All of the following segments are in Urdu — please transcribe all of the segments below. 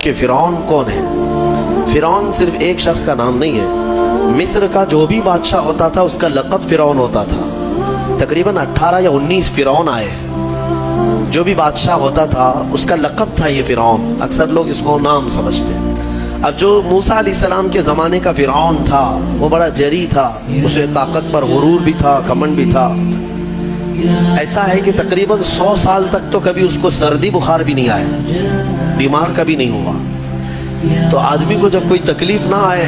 کہ فرعون کون ہے۔ فرعون صرف ایک شخص کا نام نہیں ہے، مصر کا جو بھی بادشاہ ہوتا تھا اس کا لقب فرعون ہوتا تھا۔ تقریباً 18 یا 19 فرعون آئے، جو بھی بادشاہ ہوتا تھا اس کا لقب تھا یہ فرعون، اکثر لوگ اس کو نام سمجھتے ہیں۔ اب جو موسیٰ علیہ السلام کے زمانے کا فرعون تھا وہ بڑا جری تھا، اسے طاقت پر غرور بھی تھا، گھمنڈ بھی تھا۔ ایسا ہے کہ تقریباً 100 سال تک تو کبھی اس کو سردی بخار بھی نہیں آیا، بیمار کبھی نہیں ہوا۔ تو آدمی کو جب کوئی تکلیف نہ آئے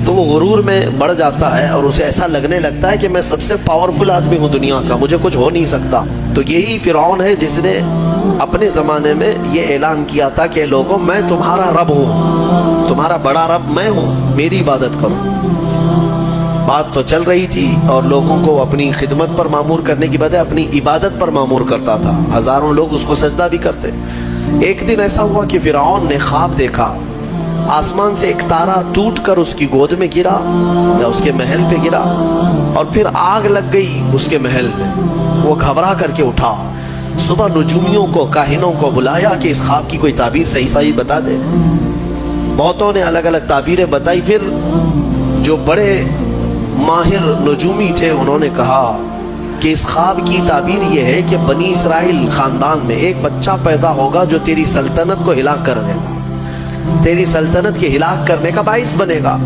تو وہ غرور میں بڑھ جاتا ہے اور اسے ایسا لگنے لگتا ہے کہ میں سب سے پاورفل آدمی ہوں دنیا کا، مجھے کچھ ہو نہیں سکتا۔ تو یہی فرعون ہے جس نے اپنے زمانے میں یہ اعلان کیا تھا کہ لوگوں میں تمہارا رب ہوں، تمہارا بڑا رب میں ہوں، میری عبادت کرو۔ بات تو چل رہی تھی اور لوگوں کو اپنی خدمت پر معمور کرنے کی بجائے اپنی عبادت پر معمور کرتا تھا، ہزاروں لوگ اس کو سجدہ بھی کرتے۔ ایک دن ایسا ہوا کہ فرعون نے خواب دیکھا، آسمان سے ایک تارا ٹوٹ کر اس کی گود میں گرا یا اس کے محل پہ گرا اور پھر آگ لگ گئی اس کے محل میں۔ وہ گھبرا کر کے اٹھا، صبح نجومیوں کو، کاہنوں کو بلایا کہ اس خواب کی کوئی تعبیر صحیح بتا دے۔ بہتوں نے الگ الگ تعبیریں بتائی، پھر جو بڑے ماہر نجومی تھے انہوں نے کہا کہ اس خواب کی تعبیر یہ ہے کہ بنی اسرائیل خاندان میں ایک بچہ پیدا ہوگا جو تیری سلطنت کو ہلاک کر دے گا، تیری سلطنت کے ہلاک کرنے کا باعث بنے گا۔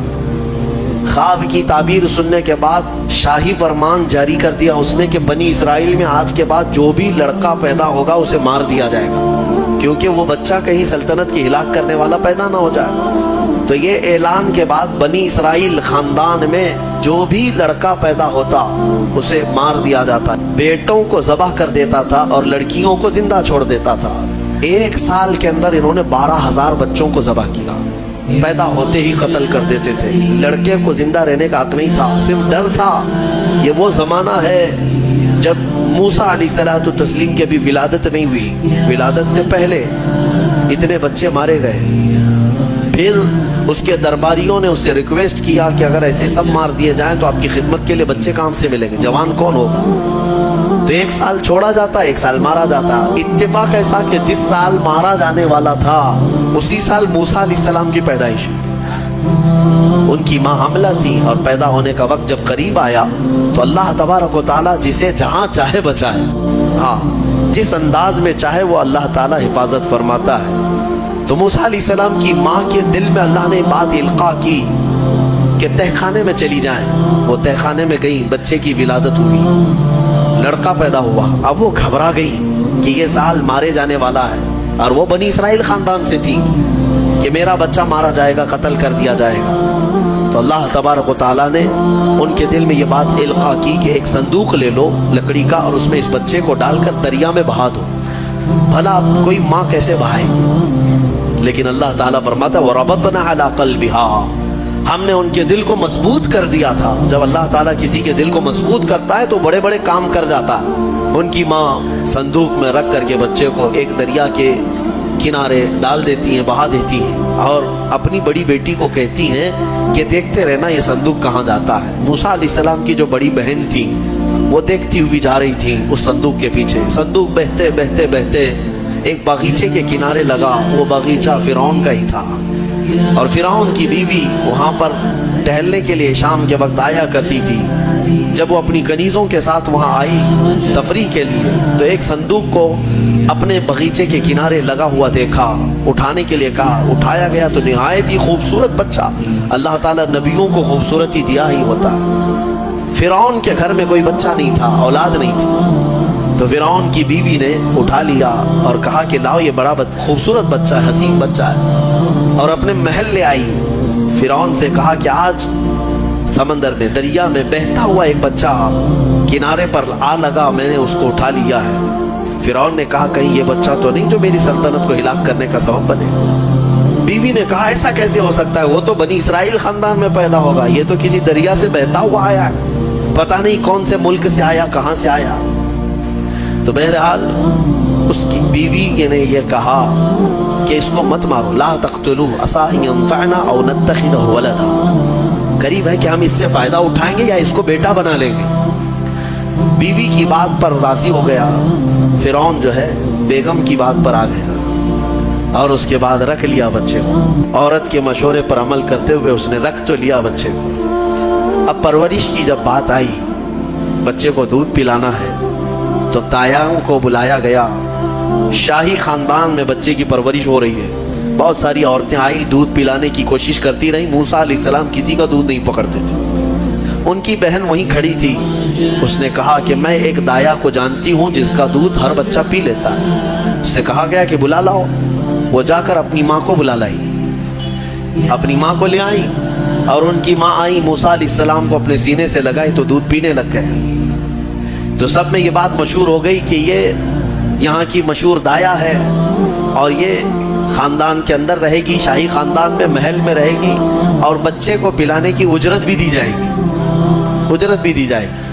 خواب کی تعبیر سننے کے بعد شاہی فرمان جاری کر دیا اس نے کہ بنی اسرائیل میں آج کے بعد جو بھی لڑکا پیدا ہوگا اسے مار دیا جائے گا، کیونکہ وہ بچہ کہیں سلطنت کی ہلاک کرنے والا پیدا نہ ہو جائے۔ تو یہ اعلان کے بعد بنی اسرائیل خاندان میں جو بھی لڑکا پیدا ہوتا اسے مار دیا جاتا، بیٹوں کو ذبح کر دیتا تھا اور لڑکیوں کو زندہ چھوڑ دیتا تھا۔ 1 سال کے اندر انہوں نے 12,000 بچوں کو ذبح کیا، پیدا ہوتے ہی قتل کر دیتے تھے۔ لڑکے کو زندہ رہنے کا حق نہیں تھا، صرف ڈر تھا۔ یہ وہ زمانہ ہے جب موسیٰ علیہ الصلوۃ والتسلیم کی ابھی ولادت نہیں ہوئی، ولادت سے پہلے اتنے بچے مارے گئے۔ پھر اس کے درباریوں نے اس سے ریکویسٹ کیا کہ اگر ایسے سب مار دیے جائیں تو آپ کی خدمت کے لیے بچے کہاں سے ملیں گے، جوان کون ہوگا؟ تو 1 سال چھوڑا جاتا، 1 سال مارا جاتا۔ اتفاق ایسا کہ جس سال مارا جانے والا تھا اسی سال موسیٰ علیہ السلام کی پیدائش، ان کی ماں حاملہ تھی اور پیدا ہونے کا وقت جب قریب آیا تو اللہ تبارک و تعالیٰ جسے جہاں چاہے بچائے، ہاں جس انداز میں چاہے وہ اللہ تعالیٰ حفاظت فرماتا ہے۔ تو موسیٰ علیہ السلام کی ماں کے دل میں اللہ نے بات القا کی کہ تہ خانے میں چلی جائیں۔ وہ تہ خانے میں گئی، بچے کی ولادت ہوئی، لڑکا پیدا ہوا۔ اب وہ گھبرا گئی کہ یہ سال مارے جانے والا ہے، اور وہ بنی اسرائیل خاندان سے تھی کہ میرا بچہ مارا جائے گا، قتل کر دیا جائے گا۔ تو اللہ تبارک و تعالیٰ نے ان کے دل میں یہ بات القا کی کہ ایک صندوق لے لو لکڑی کا اور اس میں اس بچے کو ڈال کر دریا میں بہا دو۔ بھلا کوئی ماں کیسے بہائے گی؟ لیکن اللہ تعالیٰ فرماتا ہے وَرَبَطْنَا عَلَىٰ قَلْبِهَا، ہم نے ان کے دل کو مضبوط کر دیا تھا۔ جب اللہ تعالیٰ کسی کے دل کو مضبوط کرتا ہے تو بڑے بڑے کام کر جاتا ہے۔ ان کی ماں صندوق میں رکھ کر کے بچے کو ایک دریا کے کنارے ڈال دیتی ہیں، بہا دیتی ہیں، اور اپنی بڑی بیٹی کو کہتی ہیں کہ دیکھتے رہنا یہ صندوق کہاں جاتا ہے۔ موسیٰ علیہ السلام کی جو بڑی بہن تھی وہ دیکھتی ہوئی جا رہی تھی اس صندوق کے پیچھے۔ صندوق بہتے بہتے بہتے ایک باغیچے کے کنارے لگا، وہ باغیچہ فرعون کا ہی تھا، اور فرعون کی بیوی وہاں پر ٹہلنے کے لیے شام کے وقت آیا کرتی تھی۔ جب وہ اپنی کنیزوں کے ساتھ وہاں آئی تفریح کے لیے تو ایک صندوق کو اپنے باغیچے کے کنارے لگا ہوا دیکھا، اٹھانے کے لیے کہا، اٹھایا گیا تو نہایت ہی خوبصورت بچہ۔ اللہ تعالیٰ نبیوں کو خوبصورتی دیا ہی ہوتا ہے۔ فرعون کے گھر میں کوئی بچہ نہیں تھا، اولاد نہیں تھی، تو فرعون کی بیوی نے اٹھا لیا اور کہا کہ لاؤ یہ بڑا خوبصورت بچہ ہے، حسین بچہ ہے، اور اپنے محل لے آئی۔ فرعون سے کہا کہ آج سمندر میں، دریا میں بہتا ہوا ایک بچہ کنارے پر آ لگا، میں نے اس کو اٹھا لیا ہے۔ فرعون نے کہا کہیں یہ بچہ تو نہیں جو میری سلطنت کو ہلاک کرنے کا سبب بنے۔ بیوی نے کہا ایسا کیسے ہو سکتا ہے، وہ تو بنی اسرائیل خاندان میں پیدا ہوگا، یہ تو کسی دریا سے بہتا ہوا آیا ہے، پتہ نہیں کون سے ملک سے آیا، کہاں سے آیا۔ تو بہرحال اس کی بیوی نے یہ کہا کہ اس کو مت مارو، لا تقتلوه عسى ان ينفعنا او نتخذه ولدا، قریب ہے کہ ہم اس سے فائدہ اٹھائیں گے یا اس کو بیٹا بنا لیں گے۔ بیوی کی بات پر راضی ہو گیا، فرعون جو ہے بیگم کی بات پر آ گیا۔ اور اس کے بعد رکھ لیا بچے کو. عورت کے مشورے پر عمل کرتے ہوئے اس نے رکھ تو لیا بچے کو. اب پرورش کی جب بات آئی, بچے کو دودھ پلانا ہے, تو تایام کو بلایا گیا. شاہی خاندان میں بچے کی پرورش ہو رہی ہے. بہت ساری عورتیں آئی, دودھ پلانے کی کوشش کرتی رہی. موسیٰ علیہ السلام کسی کا دودھ نہیں پکڑتے تھے. ان کی بہن وہیں کھڑی تھی. اس نے کہا کہ میں ایک دایا کو جانتی ہوں جس کا دودھ ہر بچہ پی لیتا ہے. اس سے کہا گیا کہ بلا لاؤ. وہ جا کر اپنی ماں کو بلا لائی, اپنی ماں کو لے آئی, اور ان کی ماں آئی, موسیٰ علیہ السلام کو اپنے سینے سے لگائی تو دودھ پینے لگ گئے. تو سب میں یہ بات مشہور ہو گئی کہ یہ یہاں کی مشہور دایا ہے, اور یہ خاندان کے اندر رہے گی, شاہی خاندان میں محل میں رہے گی, اور بچے کو پلانے کی اجرت بھی دی جائے گی, اجرت بھی دی جائے گی.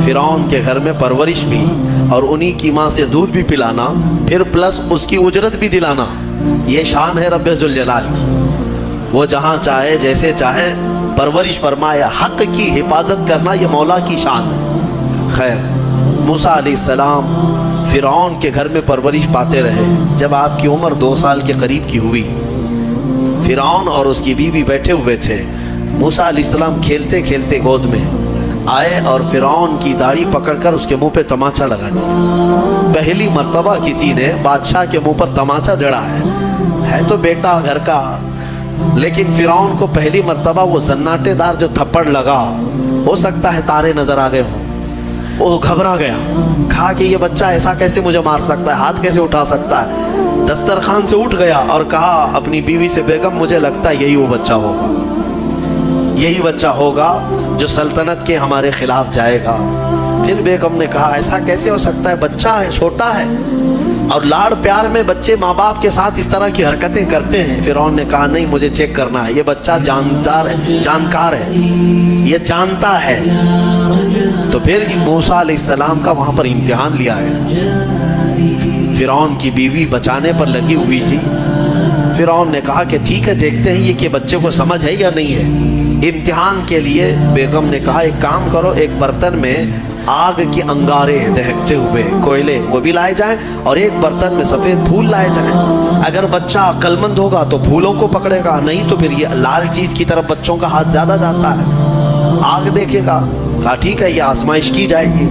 فرعون کے گھر میں پرورش بھی, اور انہی کی ماں سے دودھ بھی پلانا, پھر پلس اس کی اجرت بھی دلانا. یہ شان ہے رب ذوالجلال کی. وہ جہاں چاہے جیسے چاہے پرورش فرمائے. حق کی حفاظت کرنا یہ مولا کی شان ہے. خیر, موسیٰ علیہ السلام فرعون کے گھر میں پرورش پاتے رہے. جب آپ کی عمر 2 سال کے قریب کی ہوئی, فرعون اور اس کی بیوی بیٹھے ہوئے تھے. موسیٰ علیہ السلام کھیلتے کھیلتے گود میں آئے اور فرعون کی داڑھی پکڑ کر اس کے منہ پہ تماچا لگا دیا. پہلی مرتبہ کسی نے بادشاہ کے منہ پر تماچا جڑا ہے تو بیٹا گھر کا, لیکن فرعون کو پہلی مرتبہ وہ زناٹے دار جو تھپڑ لگا, ہو سکتا ہے تارے نظر آ گئے ہوں, وہ گھبرا گیا. کہا کہ یہ بچہ ایسا کیسے مجھے مار سکتا ہے, ہاتھ کیسے اٹھا سکتا ہے. دسترخوان سے اٹھ گیا اور کہا اپنی بیوی سے, بیگم مجھے لگتا ہے یہی وہ بچہ ہوگا, یہی بچہ ہوگا جو سلطنت کے ہمارے خلاف جائے گا. پھر بیگم نے کہا ایسا کیسے ہو سکتا ہے, بچہ ہے, چھوٹا ہے, اور لاڑ پیار میں بچے ماں باپ کے ساتھ اس طرح کی حرکتیں کرتے ہیں. فرعون نے کہا نہیں, مجھے چیک کرنا ہے, یہ بچہ جاندار ہے, جانکار ہے, یہ جانتا ہے. تو پھر موسیٰ علیہ السلام کا وہاں پر امتحان لیا ہے. فرعون کی بیوی بچانے پر لگی ہوئی تھی. فرعون نے کہا کہ ٹھیک ہے, دیکھتے ہیں یہ کہ بچے کو سمجھ ہے یا نہیں ہے. امتحان کے لیے بیگم نے کہا ایک کام کرو, ایک برتن میں آگ کی انگارے دہکتے ہوئے کوئلے وہ بھی لائے جائیں, اور ایک برتن میں سفید پھول لائے جائیں. اگر بچہ عقل مند ہوگا تو پھولوں کو پکڑے گا, نہیں تو پھر یہ لال چیز کی طرف بچوں کا ہاتھ زیادہ جاتا ہے, آگ دیکھے گا. کہا ٹھیک ہے, یہ آزمائش کی جائے گی.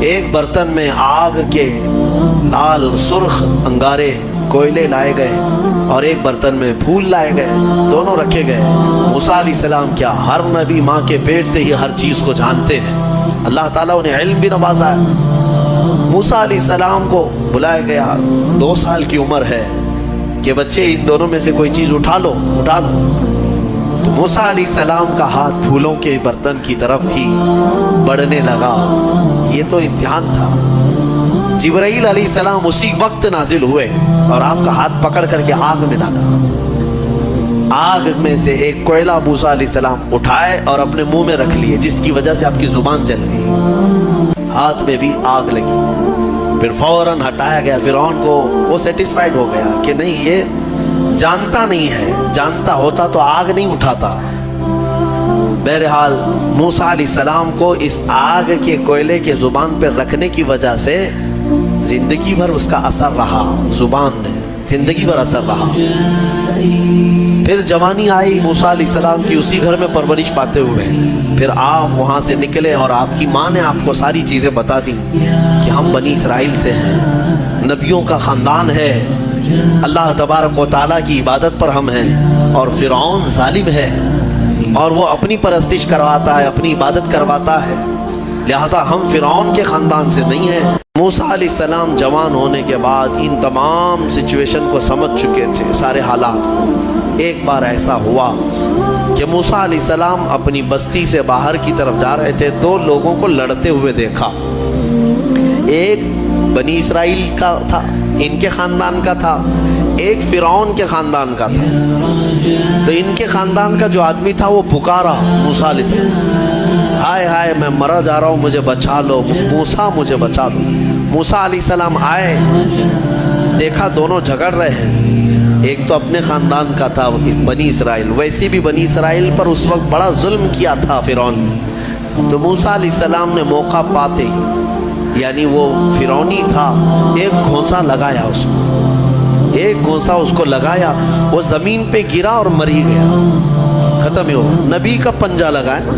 ایک برتن میں آگ کے لال سرخ انگارے کوئلے لائے گئے, اور ایک برتن میں پھول لائے گئے, دونوں رکھے گئے. موسیٰ علیہ السلام کیا, ہر نبی ماں کے پیٹ سے ہی ہر چیز کو جانتے ہیں. اللہ تعالیٰ انہیں علم بھی نوازا ہے. موسیٰ علیہ السلام کو بلایا گیا, 2 سال کی عمر ہے, کہ بچے ان دونوں میں سے کوئی چیز اٹھا لو, اٹھا لو. تو موسیٰ علیہ السلام کا ہاتھ پھولوں کے برتن کی طرف ہی بڑھنے لگا. یہ تو امتحان تھا. جبرائیل علیہ السلام اسی وقت نازل ہوئے اور آپ کا ہاتھ پکڑ کر کے آگ میں ڈالا. آگ میں سے ایک کوئلہ موسیٰ علیہ السلام اٹھائے اور اپنے منہ میں رکھ لیے, جس کی وجہ سے آپ کی زبان جل گئی, ہاتھ میں بھی آگ لگی. پھر فوراً ہٹایا گیا. فرعون کو وہ سیٹسفائیڈ ہو گیا کہ نہیں, یہ جانتا نہیں ہے, جانتا ہوتا تو آگ نہیں اٹھاتا. بہرحال موسیٰ علیہ السلام کو اس آگ کے کوئلے کے زبان پر رکھنے کی وجہ سے زندگی بھر اس کا اثر رہا, زبان نے زندگی بھر اثر رہا. پھر جوانی آئی موسیٰ علیہ السلام کی, اسی گھر میں پرورش پاتے ہوئے. پھر آپ وہاں سے نکلے اور آپ کی ماں نے آپ کو ساری چیزیں بتا دی کہ ہم بنی اسرائیل سے ہیں, نبیوں کا خاندان ہے, اللہ تبارک و تعالیٰ کی عبادت پر ہم ہیں, اور فرعون ظالم ہے اور وہ اپنی پرستش کرواتا ہے, اپنی عبادت کرواتا ہے, لہذا ہم فرعون کے خاندان سے نہیں ہیں. موسیٰ علیہ السلام جوان ہونے کے بعد ان تمام سچویشن کو سمجھ چکے تھے, سارے حالات. ایک بار ایسا ہوا کہ موسیٰ علیہ السلام اپنی بستی سے باہر کی طرف جا رہے تھے, 2 لوگوں کو لڑتے ہوئے دیکھا. ایک بنی اسرائیل کا تھا, ان کے خاندان کا تھا, ایک فرعون کے خاندان کا تھا. تو ان کے خاندان کا جو آدمی تھا وہ پکارا موسیٰ علیہ السلام, ہائے ہائے میں مرا جا رہا ہوں, مجھے بچا لو موسیٰ, مجھے بچا لو. موسیٰ علیہ السلام آئے, دیکھا دونوں جھگڑ رہے ہیں. ایک تو اپنے خاندان کا تھا بنی اسرائیل, ویسے بھی بنی اسرائیل پر اس وقت بڑا ظلم کیا تھا فرعون نے. تو موسیٰ علیہ السلام نے موقع پاتے ہی, یعنی وہ فرعونی تھا, ایک گھونسا لگایا اس میں, ایک گھونسا اس کو لگایا، وہ زمین پہ گرا اور مر ہی گیا، ختم ہی ہوا۔ نبی کا پنجہ لگایا،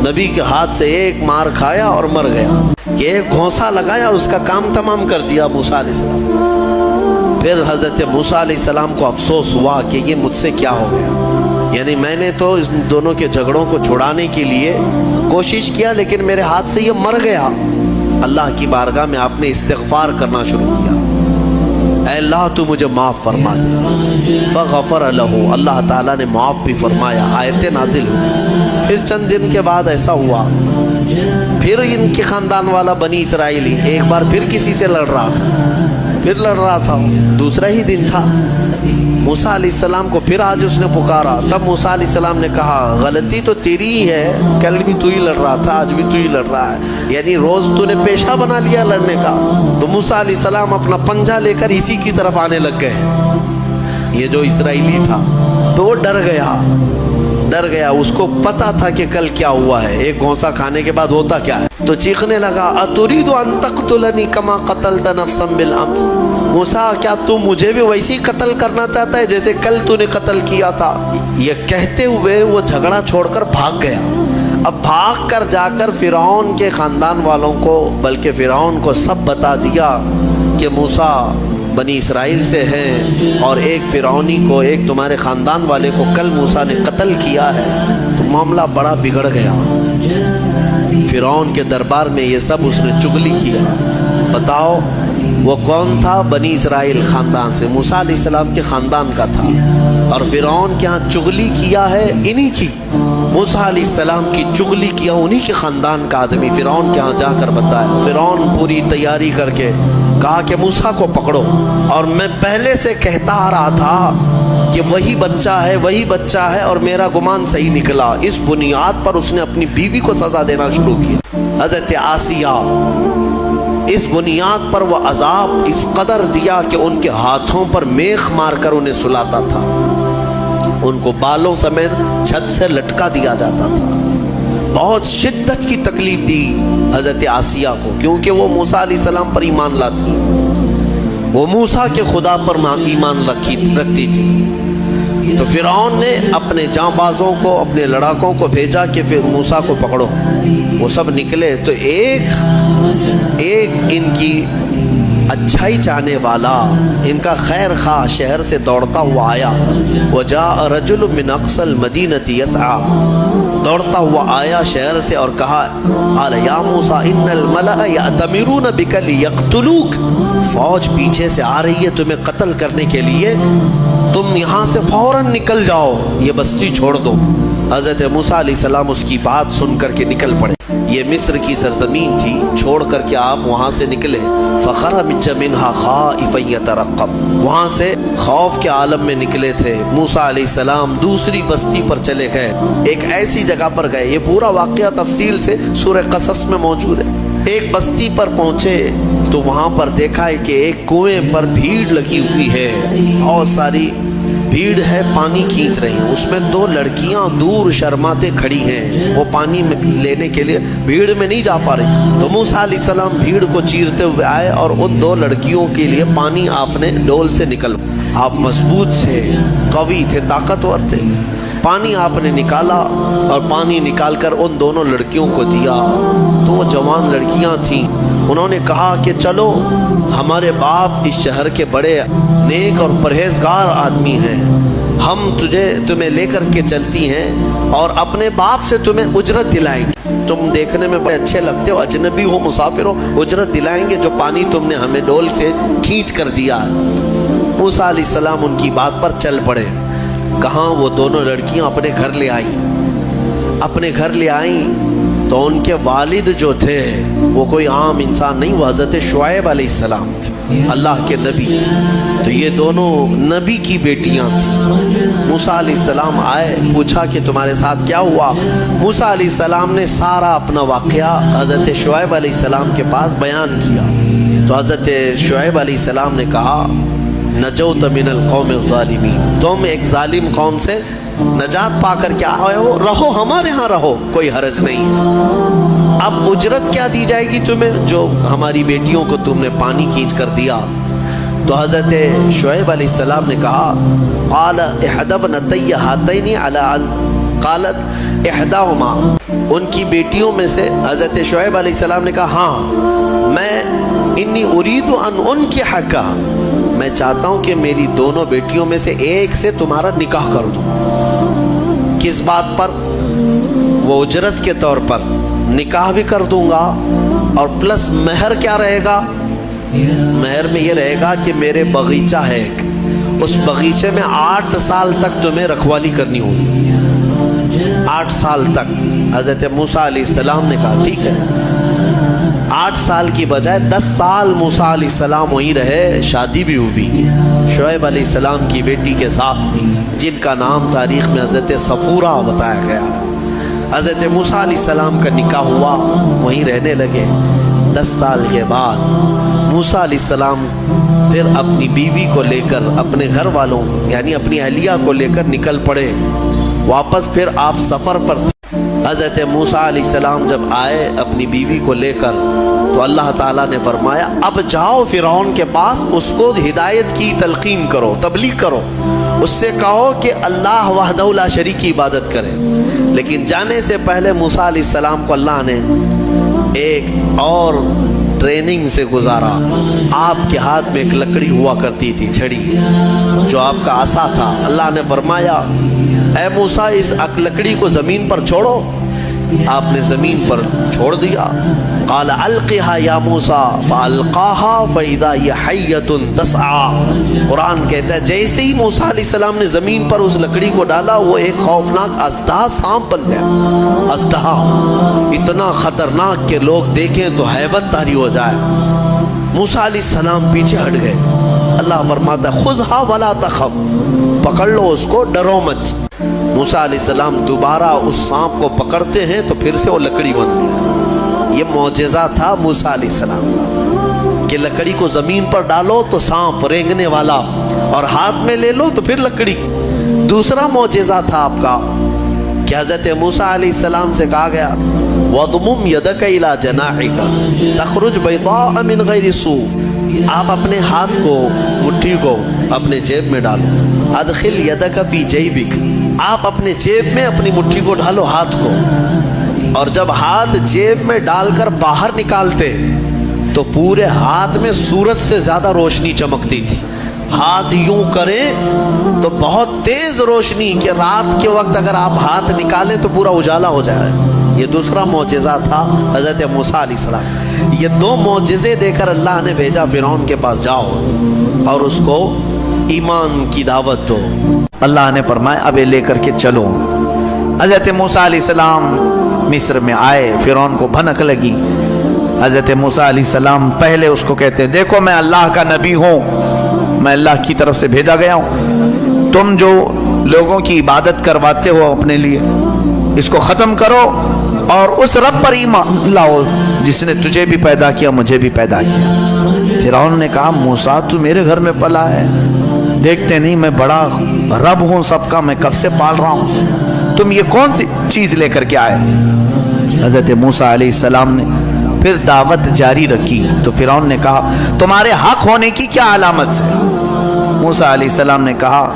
نبی کے ہاتھ سے ایک مار کھایا اور مر گیا۔ یہ ایک گھونسا لگایا اور اس کا کام تمام کر دیا موسیٰ علیہ السلام۔ پھر حضرت موسیٰ علیہ السلام کو افسوس ہوا کہ یہ مجھ سے کیا ہو گیا، یعنی میں نے تو اس دونوں کے جھگڑوں کو چھڑانے کے لیے کوشش کیا لیکن میرے ہاتھ سے یہ مر گیا۔ اللہ کی بارگاہ میں آپ نے استغفار کرنا شروع کیا، اے اللہ تو مجھے معاف فرما دے۔ فغفر لہ، اللہ تعالیٰ نے معاف بھی فرمایا، آیتیں نازل ہوئی۔ پھر چند دن کے بعد ایسا ہوا، پھر ان کے خاندان والا بنی اسرائیلی ایک بار پھر کسی سے لڑ رہا تھا، دوسرا ہی دن تھا۔ موسیٰ علیہ السلام کو پھر آج اس نے پکارا، تب موسیٰ علیہ السلام نے کہا غلطی تو تیری ہی ہے، کل بھی تو ہی لڑ رہا تھا، آج بھی تو ہی لڑ رہا ہے، یعنی روز تو نے پیشہ بنا لیا لڑنے کا۔ تو موسیٰ علیہ السلام اپنا پنجہ لے کر اسی کی طرف آنے لگ گئے۔ یہ جو اسرائیلی تھا تو وہ ڈر گیا، اس کو پتا تھا کہ کل کیا ہوا ہے، ایک گھونسا کھانے کے بعد ہوتا کیا ہے، تو چیخنے لگا اتريد ان تقتلني كما قتلت نفسا بالامس، موسیٰ کیا تو مجھے بھی ویسے ہی قتل کرنا چاہتا ہے جیسے کل تو نے قتل کیا تھا؟ یہ کہتے ہوئے وہ جھگڑا چھوڑ کر بھاگ گیا۔ اب بھاگ کر جا کر فرعون کے خاندان والوں کو، بلکہ فرعون کو سب بتا دیا کہ موسیٰ بنی اسرائیل سے ہیں اور ایک فرعونی کو، ایک تمہارے خاندان والے کو کل موسیٰ نے قتل کیا ہے۔ تو معاملہ بڑا بگڑ گیا، فرعون کے دربار میں یہ سب اس نے چغلی کیا۔ بتاؤ وہ کون تھا؟ بنی اسرائیل خاندان سے، موسیٰ علیہ السلام کے خاندان کا تھا، اور فرعون کے ہاں چغلی کیا ہے انہی کی، موسیٰ علیہ السلام کی چغلی کیا انہی کے خاندان کا آدمی فرعون کے ہاں جا کر بتایا۔ فرعون پوری تیاری کر کے کہا کہ موسیٰ کو پکڑو، اور میں پہلے سے کہتا آ رہا تھا کہ وہی بچہ ہے اور میرا گمان صحیح نکلا۔ اس بنیاد پر اس نے اپنی بیوی کو سزا دینا شروع کیا، حضرت آسیہ۔ اس بنیاد پر وہ عذاب اس قدر دیا کہ ان کے ہاتھوں پر میخ مار کر انہیں سلاتا تھا، ان کو بالوں سمیت چھت سے لٹکا دیا جاتا تھا۔ بہت شدت کی تکلیف دی حضرت آسیہ کو، کیونکہ وہ موسیٰ علیہ السلام پر ایمان لاتی، وہ موسیٰ کے خدا پر ایمان رکھتی تھی۔ تو فرعون نے اپنے جاں بازوں کو، اپنے لڑاکوں کو بھیجا کہ پھر موسیٰ کو پکڑو۔ وہ سب نکلے تو ایک ان کی اچھائی چاہنے والا، ان کا خیر خواہ شہر سے دوڑتا ہوا آیا۔ وجاء رجل من اقصى المدینة يسعى، دوڑتا ہوا آیا شہر سے اور کہا قال یا موسیٰ ان الملأ یأتمرون بک لیقتلوک، فوج پیچھے سے آ رہی ہے تمہیں قتل کرنے کے لیے، تم یہاں سے فوراً نکل جاؤ، یہ بستی چھوڑ دو۔ حضرت موسیٰ علیہ السلام اس کی بات سن کر کے نکل پڑے۔ یہ مصر کی سرزمین تھی، چھوڑ کر کے آپ وہاں سے نکلے۔ فخرج منها خائفا يترقب، وہاں سے خوف کے عالم میں نکلے تھے۔ موسیٰ علیہ السلام دوسری بستی پر چلے گئے، ایک ایسی جگہ پر گئے، یہ پورا واقعہ تفصیل سے سورہ قصص میں موجود ہے۔ ایک بستی پر پہنچے تو وہاں پر دیکھا ہے کہ ایک کنویں پر بھیڑ لگی ہوئی ہے، بہت ساری بھیڑ ہے، پانی کھینچ رہی ہیں، اس میں دو لڑکیاں دور شرماتے کھڑی ہیں، وہ پانی لینے کے لیے بھیڑ میں نہیں جا پا رہی۔ تو موسیٰ علیہ السلام بھیڑ کو چیرتے ہوئے آئے اور ان دو لڑکیوں کے لیے پانی آپ نے ڈول سے نکل، آپ مضبوط تھے، قوی تھے، طاقتور تھے، پانی آپ نے نکالا اور پانی نکال کر ان دونوں لڑکیوں کو دیا۔ تو وہ جوان لڑکیاں تھیں، انہوں نے کہا کہ چلو ہمارے باپ اس شہر کے بڑے نیک اور پرہیزگار آدمی ہیں، ہم تمہیں لے کر کے چلتی ہیں اور اپنے باپ سے تمہیں اجرت دلائیں گے، تم دیکھنے میں بڑے اچھے لگتے ہو، اجنبی ہو، مسافر ہو، اجرت دلائیں گے جو پانی تم نے ہمیں ڈول سے کھینچ کر دیا۔ موسیٰ علیہ السلام ان کی بات پر چل پڑے۔ کہاں وہ دونوں لڑکیاں اپنے گھر لے آئیں تو ان کے والد جو تھے وہ کوئی عام انسان نہیں، وہ حضرت شعیب علیہ السلام تھے، اللہ کے نبی تھے۔ تو یہ دونوں نبی کی بیٹیاں تھیں۔ موسیٰ علیہ السلام آئے، پوچھا کہ تمہارے ساتھ کیا ہوا؟ موسیٰ علیہ السلام نے سارا اپنا واقعہ حضرت شعیب علیہ السلام کے پاس بیان کیا۔ تو حضرت شعیب علیہ السلام نے کہا نجوت من القوم الظالمین، تم ایک ظالم قوم سے نجات پا کر کے آئے ہو، رہو ہمارے ہاں، رہو، کوئی حرج نہیں ہے۔ اب اجرت کیا دی جائے گی تمہیں جو ہماری بیٹیوں کو تم نے پانی کھینچ کر دیا؟ تو حضرت شعیب علیہ السلام نے کہا قال احدى ابنتي هاتين على ان قالت احداهما، ان کی بیٹیوں میں سے حضرت شعیب علیہ السلام نے کہا ہاں میں انی اريد ان انكحها، میں چاہتا ہوں کہ میری دونوں بیٹیوں میں سے ایک سے تمہارا نکاح کر دوں۔ کس بات پر؟ وہ اجرت کے طور پر نکاح بھی کر دوں گا، اور پلس مہر کیا رہے گا؟ مہر میں یہ رہے گا کہ میرے باغیچہ ہے ایک، اس باغیچے میں 8 سال تک تمہیں رکھوالی کرنی ہوگی، 8 سال تک۔ حضرت موسیٰ علیہ السلام نے کہا ٹھیک ہے۔ 8 سال کی بجائے 10 سال موسیٰ علیہ السلام وہیں رہے، شادی بھی ہوئی شعیب علیہ السلام کی بیٹی کے ساتھ، جن کا نام تاریخ میں حضرت صفورہ بتایا گیا ہے۔ حضرت موسیٰ علیہ السلام کا نکاح ہوا، وہیں رہنے لگے۔ 10 سال کے بعد موسیٰ علیہ السلام پھر اپنی بیوی کو لے کر، اپنے گھر والوں یعنی اپنی اہلیہ کو لے کر نکل پڑے واپس۔ پھر آپ سفر پر تھے۔ حضرت موسیٰ علیہ السلام جب آئے اپنی بیوی کو لے کر، تو اللہ تعالیٰ نے فرمایا اب جاؤ فرعون کے پاس، اس کو ہدایت کی تلقین کرو، تبلیغ کرو، اس سے کہو کہ اللہ وحدہ لا شریک کی عبادت کرے۔ لیکن جانے سے پہلے موسیٰ علیہ السلام کو اللہ نے ایک اور ٹریننگ سے گزارا۔ آپ کے ہاتھ میں ایک لکڑی ہوا کرتی تھی، چھڑی، جو آپ کا عصا تھا۔ اللہ نے فرمایا اے موسیٰ اس لکڑی کو زمین پر چھوڑو۔ آپ نے زمین پر چھوڑ دیا۔ قال القها یا موسیٰ فالقاها فاذا هي حیۃ تسعى۔ قرآن کہتا ہے جیسے ہی موسیٰ علیہ السلام نے زمین پر اس لکڑی کو ڈالا، وہ ایک خوفناک اژدہا سانپ بن گیا۔ اژدہا اتنا خطرناک کہ لوگ دیکھیں تو ہیبت طاری ہو جائے۔ موسیٰ علیہ السلام پیچھے ہٹ گئے۔ اللہ فرماتا ہے خذها ولا تخف، پکڑ لو اس کو، ڈرو مت۔ موسیٰ علیہ السلام دوبارہ اس سانپ کو پکڑتے ہیں تو پھر سے وہ لکڑی بن گئی۔ یہ معجزہ تھا موسیٰ علیہ السلام کا کہ لکڑی کو زمین پر ڈالو تو سانپ رینگنے والا، اور ہاتھ میں لے لو تو پھر لکڑی۔ دوسرا معجزہ تھا آپ کا کہ حضرت موسیٰ علیہ السلام سے کہا گیا وَضْمُمْ يَدَكَ إِلَى جَنَاحِكَ تَخْرُجْ بَيْضَاءَ مِنْ غَيْرِ سُوءٍ، آپ اپنے ہاتھ کو، مٹھی کو اپنے جیب میں ڈالو۔ ادخل يَدَكَ فِي جَيْبِكَ، آپ اپنے جیب میں اپنی مٹھی کو ڈالو، ہاتھ کو، اور جب ہاتھ جیب میں ڈال کر باہر نکالتے تو پورے ہاتھ میں سورج سے زیادہ روشنی چمکتی تھی۔ ہاتھ یوں کریں تو بہت تیز روشنی کہ رات کے وقت اگر آپ ہاتھ نکالیں تو پورا اجالا ہو جائے۔ یہ دوسرا معجزہ تھا حضرت موسیٰ علیہ السلام۔ یہ 2 معجزے دے کر اللہ نے بھیجا فرعون کے پاس، جاؤ اور اس کو ایمان کی دعوت دو۔ اللہ نے فرمایا اب یہ لے کر کے چلو۔ حضرت موسیٰ علیہ السلام مصر میں آئے، فرعون کو بھنک لگی۔ حضرت موسیٰ علیہ السلام پہلے اس کو کہتے ہیں دیکھو میں اللہ کا نبی ہوں، میں اللہ کی طرف سے بھیجا گیا ہوں، تم جو لوگوں کی عبادت کرواتے ہو اپنے لیے اس کو ختم کرو اور اس رب پر ایمان لاؤ جس نے تجھے بھی پیدا کیا مجھے بھی پیدا کیا۔ فرعون نے کہا موسیٰ تو میرے گھر میں پلا ہے، دیکھتے نہیں میں بڑا رب ہوں سب کا، میں کب سے پال رہا ہوں، تم یہ کون سی چیز لے کر کے آئے؟ حضرت موسیٰ علیہ السلام نے پھر دعوت جاری رکھی تو فرعون نے کہا تمہارے حق ہونے کی کیا علامت ہے؟ موسیٰ علیہ السلام نے کہا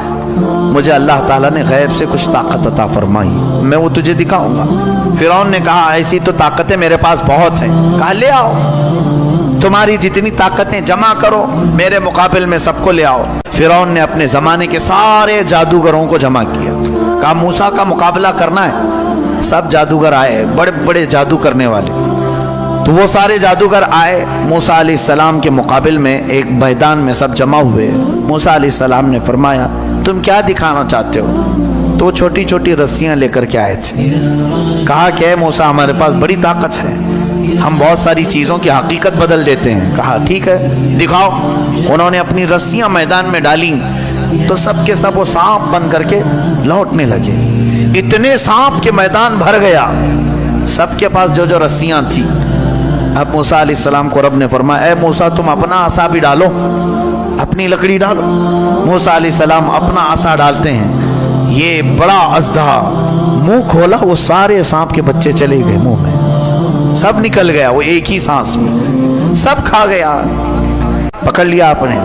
مجھے اللہ تعالیٰ نے غیب سے کچھ طاقت عطا فرمائی، میں وہ تجھے دکھاؤں گا۔ فرعون نے کہا ایسی تو طاقتیں میرے پاس بہت ہیں۔ کہا لے آؤ، تمہاری جتنی طاقتیں جمع کرو میرے مقابل میں سب کو لے آؤ۔ فرعون نے اپنے زمانے کے سارے جادوگروں کو جمع کیا، کہا موسیٰ کا مقابلہ کرنا ہے۔ سب جادوگر آئے، بڑے بڑے جادو کرنے والے، تو وہ سارے جادوگر آئے موسیٰ علیہ السلام کے مقابل میں ایک میدان میں سب جمع ہوئے۔ موسیٰ علیہ السلام نے فرمایا تم کیا دکھانا چاہتے ہو؟ تو وہ چھوٹی چھوٹی رسیاں لے کر کے آئے تھے۔ کہا کہ اے موسیٰ ہمارے پاس بڑی طاقت ہے، ہم بہت ساری چیزوں کی حقیقت بدل دیتے ہیں۔ کہا ٹھیک ہے دکھاؤ۔ انہوں نے اپنی رسیاں میدان میں ڈالیں تو سب کے سب وہ سانپ بن کر کے لوٹنے لگے۔ اتنے سانپ کے میدان بھر گیا، سب کے پاس جو جو رسیاں تھیں۔ اب موسیٰ علیہ السلام کو رب نے فرمایا اے موسیٰ تم اپنا عصا بھی ڈالو، اپنی لکڑی ڈالو۔ موسیٰ علیہ السلام اپنا عصا ڈالتے ہیں، یہ بڑا اژدہا منہ کھولا، وہ سارے سانپ کے بچے چلے گئے منہ میں، سب نکل گیا، وہ ایک ہی سانس میں سب کھا گیا، پکڑ لیا آپ نے۔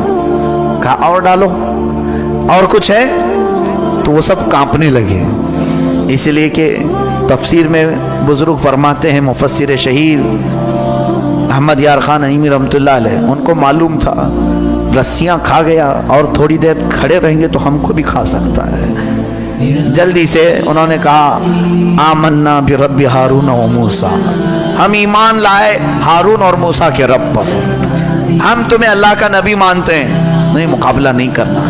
کہا اور ڈالو، اور کچھ ہے؟ تو وہ سب کانپنے لگے، اس لیے کہ تفسیر میں بزرگ فرماتے ہیں، مفسر شہیر احمد یار خان نعیمی رحمۃ اللہ علیہ، ان کو معلوم تھا رسیاں کھا گیا اور تھوڑی دیر کھڑے رہیں گے تو ہم کو بھی کھا سکتا ہے۔ جلدی سے انہوں نے کہا آمنا برب ہارون و موسیٰ، ہم ایمان لائے ہارون اور موسیٰ کے رب پر، ہم تمہیں اللہ کا نبی مانتے ہیں، نہیں مقابلہ نہیں کرنا۔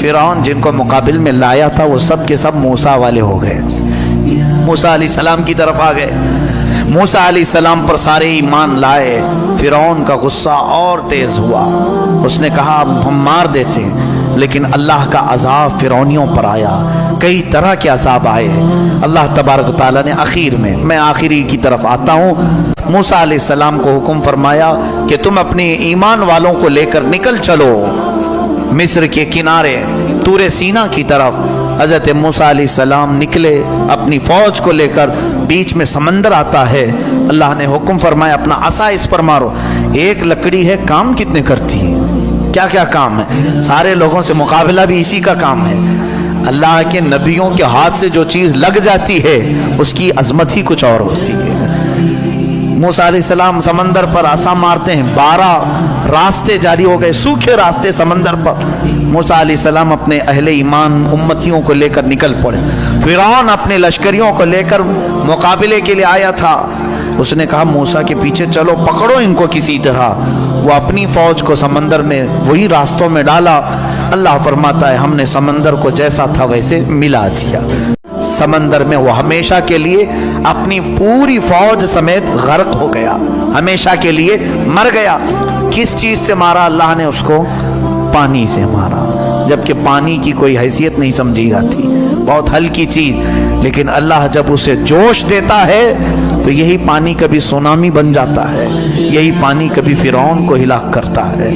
فرعون جن کو مقابل میں لایا تھا وہ سب کے سب موسیٰ والے ہو گئے، موسیٰ علیہ السلام کی طرف آ گئے، موسیٰ علیہ السلام پر سارے ایمان لائے۔ فرعون کا غصہ اور تیز ہوا، اس نے کہا ہم مار دیتے، لیکن اللہ کا عذاب فرعونیوں پر آیا، کئی طرح کے عذاب آئے۔ اللہ تبارک و تعالیٰ نے آخر میں آخری کی طرف آتا ہوں، موسیٰ علیہ السلام کو حکم فرمایا کہ تم اپنے ایمان والوں کو لے کر نکل چلو مصر کے کنارے طور سینا کی طرف۔ حضرت موسیٰ علیہ السلام نکلے اپنی فوج کو لے کر، بیچ میں سمندر آتا ہے، اللہ نے حکم فرمایا اپنا عصا اس پر مارو۔ ایک لکڑی ہے، کام کتنے کرتی ہے، کیا کیا کام ہے، سارے لوگوں سے مقابلہ بھی اسی کا کام ہے۔ اللہ کے نبیوں کے ہاتھ سے جو چیز لگ جاتی ہے اس کی عظمت ہی کچھ اور ہوتی ہے۔ موسیٰ علیہ السلام سمندر پر عصا مارتے ہیں، 12 راستے جاری ہو گئے، سوکھے راستے سمندر پر۔ موسیٰ علیہ السلام اپنے اہل ایمان امتیوں کو لے کر نکل پڑے۔ فرعون اپنے لشکریوں کو لے کر مقابلے کے لیے آیا تھا، اس نے کہا موسیٰ کے پیچھے چلو، پکڑو ان کو کسی طرح۔ وہ اپنی فوج کو سمندر میں وہی راستوں میں ڈالا۔ اللہ فرماتا ہے ہم نے سمندر کو جیسا تھا ویسے ملا دیا، سمندر میں وہ ہمیشہ کے لیے اپنی پوری فوج سمیت غرق ہو گیا، ہمیشہ کے لیے مر گیا۔ کس چیز سے مارا اللہ نے اس کو؟ پانی سے مارا، جبکہ پانی کی کوئی حیثیت نہیں سمجھی جاتی، بہت ہلکی چیز، لیکن اللہ جب اسے جوش دیتا ہے تو یہی پانی کبھی سونامی بن جاتا ہے، یہی پانی کبھی فرعون کو ہلاک کرتا ہے۔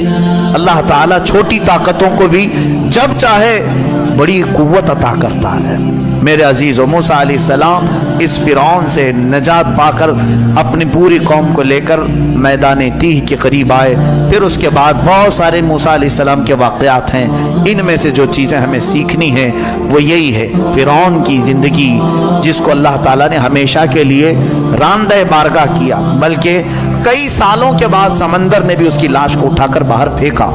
اللہ تعالیٰ چھوٹی طاقتوں کو بھی جب چاہے بڑی قوت عطا کرتا ہے۔ میرے عزیزو، موسیٰ علیہ السلام اس فرعون سے نجات پا کر اپنی پوری قوم کو لے کر میدان تیہ کے قریب آئے۔ پھر اس کے بعد بہت سارے موسیٰ علیہ السلام کے واقعات ہیں، ان میں سے جو چیزیں ہمیں سیکھنی ہیں وہ یہی ہے، فرعون کی زندگی جس کو اللہ تعالیٰ نے ہمیشہ کے لیے راندہ بارگاہ کیا، بلکہ کئی سالوں کے بعد سمندر نے بھی اس کی لاش کو اٹھا کر باہر پھینکا۔